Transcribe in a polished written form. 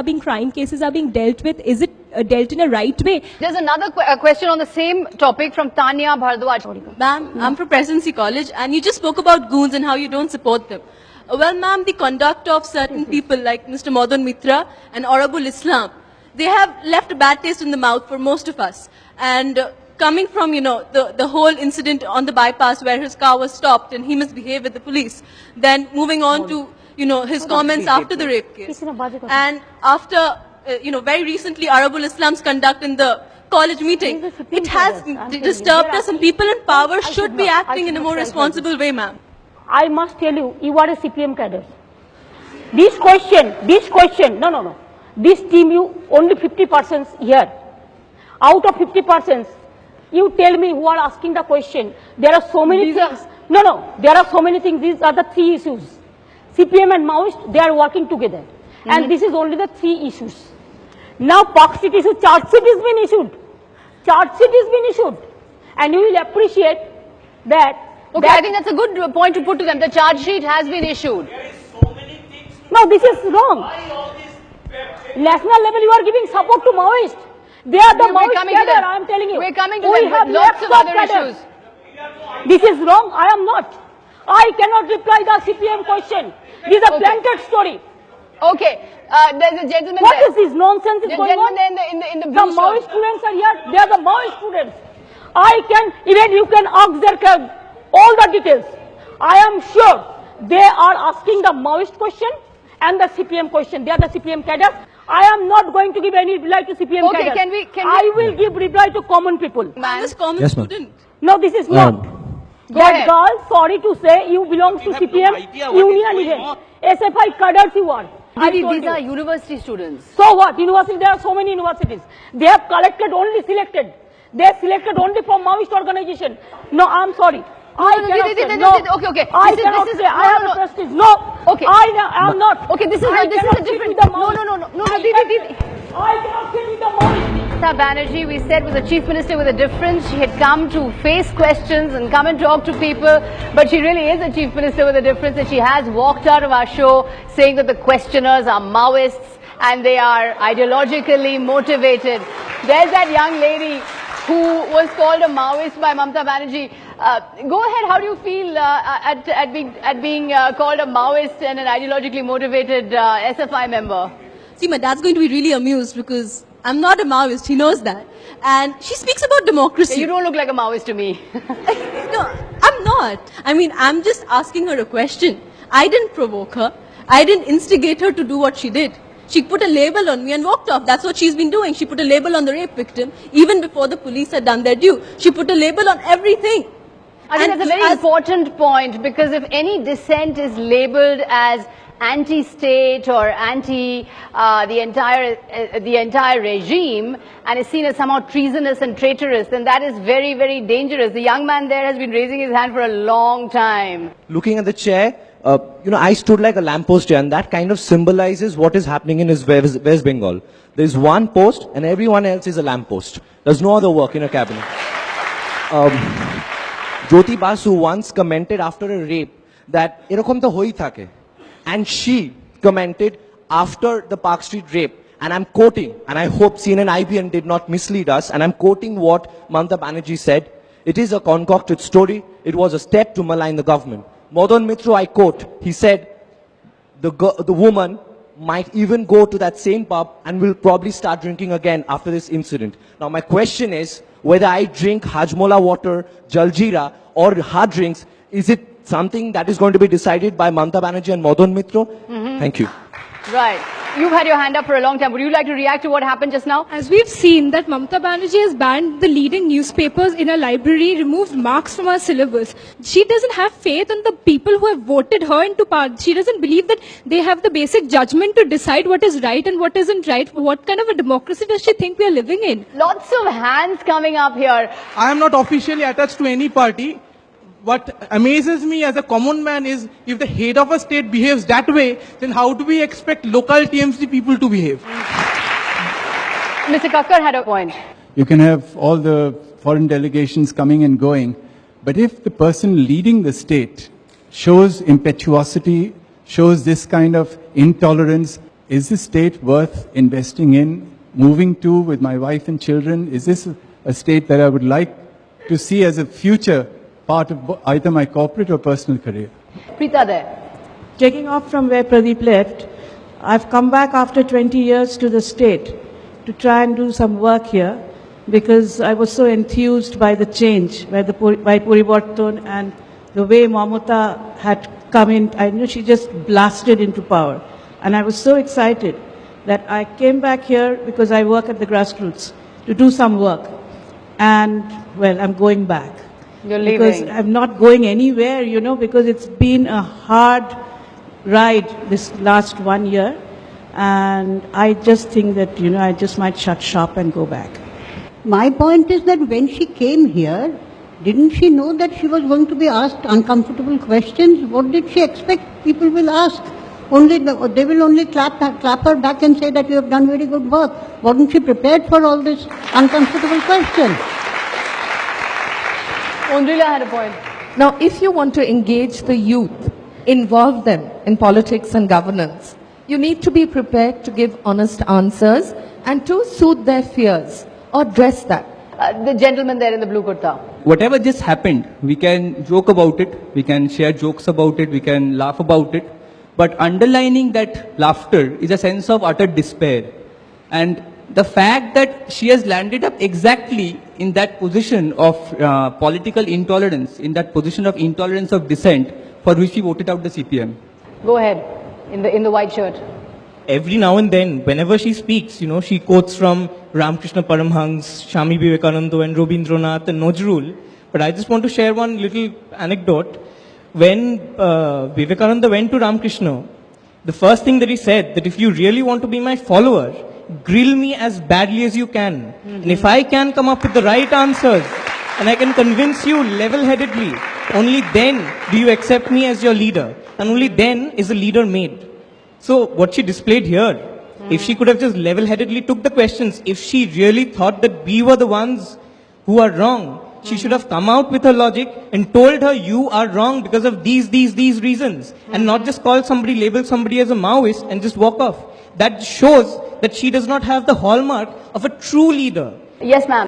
being crime cases are being dealt with? Is it dealt in a right way? There's another question on the same topic from Tanya Bhardwaj. Ma'am, I'm from Presidency College, and you just spoke about goons and how you don't support them. Well, ma'am, the conduct of certain people like Mr. Madan Mitra and Honorable Islam, they have left a bad taste in the mouth for most of us. And coming from, the whole incident on the bypass where his car was stopped and he misbehaved with the police, then moving on to, his comments after the rape case. And after, very recently, Honorable Islam's conduct in the college meeting, it has disturbed us, and people in power should be acting in a more responsible way, ma'am. I must tell you, you are a CPM cadre. This question, no. This team, you only 50% here. Out of 50%, you tell me who are asking the question. There are so many things. No, there are so many things. These are the three issues. CPM and Maoist, they are working together. And this is only the three issues. Now, Park Street issue, charge sheet has been issued. And you will appreciate that. Okay, I think that's a good point to put to them. The charge sheet has been issued. There is so many things. No, this is wrong. Why all this? National level, you are giving support to Maoist. They are the Maoist cadre, I am telling you. We're coming to we them have with lots of other issues. This is wrong. I am not. I cannot reply the CPM question. This is a blanket story. Okay, there's a gentleman What there. is this nonsense is going on? In the The blue Maoist shirt. students are here. They are the Maoist students. Even you can ask their all the details. I am sure they are asking the Maoist question and the CPM question. They are the CPM cadre. I am not going to give any reply to CPM Okay, cadre. can I will give reply to common people. Man, this common student. No, this is not. Go That ahead. girl, sorry to say, you belong to CPM union event. SFI cadres you are. I told These you. are university students. So what? University, there are so many universities. They have collected only selected. They have selected only from Maoist organization. No, I'm sorry. I cannot say. No. Okay. I cannot say. I have a prestige. No. Okay. I am not. Okay, this is I a cannot sit different. with the No. Maoist. I cannot sit with the Maoist. Mamata Banerjee, we said, was a chief minister with a difference. She had come to face questions and come and talk to people, but she really is a chief minister with a difference, and she has walked out of our show saying that the questioners are Maoists and they are ideologically motivated. There's that young lady who was called a Maoist by Mamata Banerjee. Go ahead, how do you feel at being called a Maoist and an ideologically motivated SFI member? See, my dad's going to be really amused because I'm not a Maoist, he knows that. And she speaks about democracy. You don't look like a Maoist to me. No, I'm not. I mean, I'm just asking her a question. I didn't provoke her. I didn't instigate her to do what she did. She put a label on me and walked off. That's what she's been doing. She put a label on the rape victim even before the police had done their due. She put a label on everything. I think that's a very important point, because if any dissent is labelled as anti-state or anti the entire regime and is seen as somehow treasonous and traitorous, then that is very, very dangerous. The young man there has been raising his hand for a long time. Looking at the chair, I stood like a lamppost here, and that kind of symbolizes what is happening in West Bengal. There's one post and everyone else is a lamppost. There's no other work in a cabinet. Jyoti Basu once commented after a rape that erokom to hoi thake. And she commented after the Park Street rape, and I'm quoting, and I hope CNN IBN did not mislead us, and I'm quoting what Mamata Banerjee said: "It is a concocted story. It was a step to malign the government." Madan Mitra, I quote, he said, the woman might even go to that same pub and will probably start drinking again after this incident. Now my question is, whether I drink Hajmola water, Jaljeera or hard drinks, is it something that is going to be decided by Mamata Banerjee and Madan Mitra? Thank you. Right. You've had your hand up for a long time. Would you like to react to what happened just now? As we've seen that Mamata Banerjee has banned the leading newspapers in a library, removed marks from her syllabus. She doesn't have faith in the people who have voted her into power. She doesn't believe that they have the basic judgment to decide what is right and what isn't right. What kind of a democracy does she think we are living in? Lots of hands coming up here. I am not officially attached to any party. What amazes me as a common man is, if the head of a state behaves that way, then how do we expect local TMC people to behave? Mr. Kakkar had a point. You can have all the foreign delegations coming and going, but if the person leading the state shows impetuosity, shows this kind of intolerance, is this state worth investing in, moving to with my wife and children? Is this a state that I would like to see as a future part of either my corporate or personal career? Preeta there. Taking off from where Pradeep left, I've come back after 20 years to the state to try and do some work here because I was so enthused by the change, by Purivartan and the way Mamata had come in. I know she just blasted into power. And I was so excited that I came back here because I work at the grassroots to do some work. And, well, I'm going back. You're leaving. Because I'm not going anywhere, you know, because it's been a hard ride this last 1 year. And I just think that, you know, I just might shut shop and go back. My point is that when she came here, didn't she know that she was going to be asked uncomfortable questions? What did she expect people will ask? They will only clap her back and say that you have done very good work. Wasn't she prepared for all this uncomfortable questions? Undrila had a point. Now, if you want to engage the youth, involve them in politics and governance, you need to be prepared to give honest answers and to soothe their fears or dress that. The gentleman there in the blue kurta. Whatever just happened, we can joke about it, we can share jokes about it, we can laugh about it. But underlining that laughter is a sense of utter despair. And the fact that she has landed up exactly in that position of political intolerance, in that position of intolerance of dissent, for which she voted out the CPM. Go ahead, in the white shirt. Every now and then, whenever she speaks, you know, she quotes from Ramakrishna Paramhans, Swami Vivekananda and Rabindranath and Nazrul. But I just want to share one little anecdote. When Vivekananda went to Ramakrishna, the first thing that he said, that if you really want to be my follower, grill me as badly as you can. And if I can come up with the right answers, and I can convince you level-headedly, only then do you accept me as your leader. And only then is a leader made. So what she displayed here, if she could have just level-headedly took the questions, if she really thought that we were the ones who are wrong, she should have come out with her logic and told her you are wrong because of these reasons. And not just call somebody, label somebody as a Maoist and just walk off. That shows that she does not have the hallmark of a true leader. Yes, ma'am.